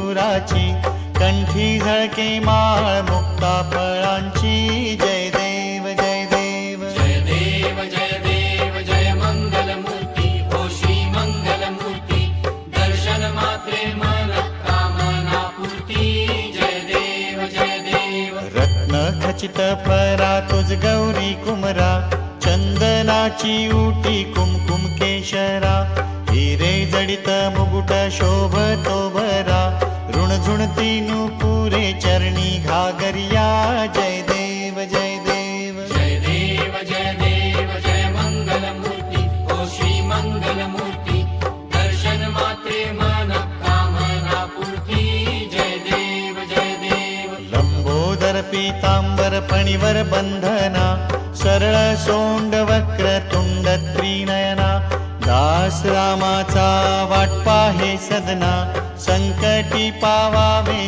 सिंदुराची, कंठी झळके माळ मुक्ता फळांची. जय देव जय देव जय देव जय देव जय मंगल मूर्ती हो श्री मंगल मूर्ती. दर्शन मात्रे मन कामना पूर्ती. जय देव जय देव. रत्न खचित फरा तुझ गौरी कुमरा, चंदनाची उटी कुमकुम केशरा. हिरे जडित मुकुट शोभतो भरा, ऋणझुणती नुपुरे चरणी घागरिया. जय देव जय देव जय देव जय देव जय मंगल मूर्ती हो श्री मंगल मूर्ती. दर्शन मात्रे मन कामना पूर्ती. जय देव जय देव. लंबोदर पीतांबर फणीवर बंधना, सरळ सोंड वक्र तुंड त्रिनयना. दास रामाचा वाट पाहे सदना, संकटी पावावे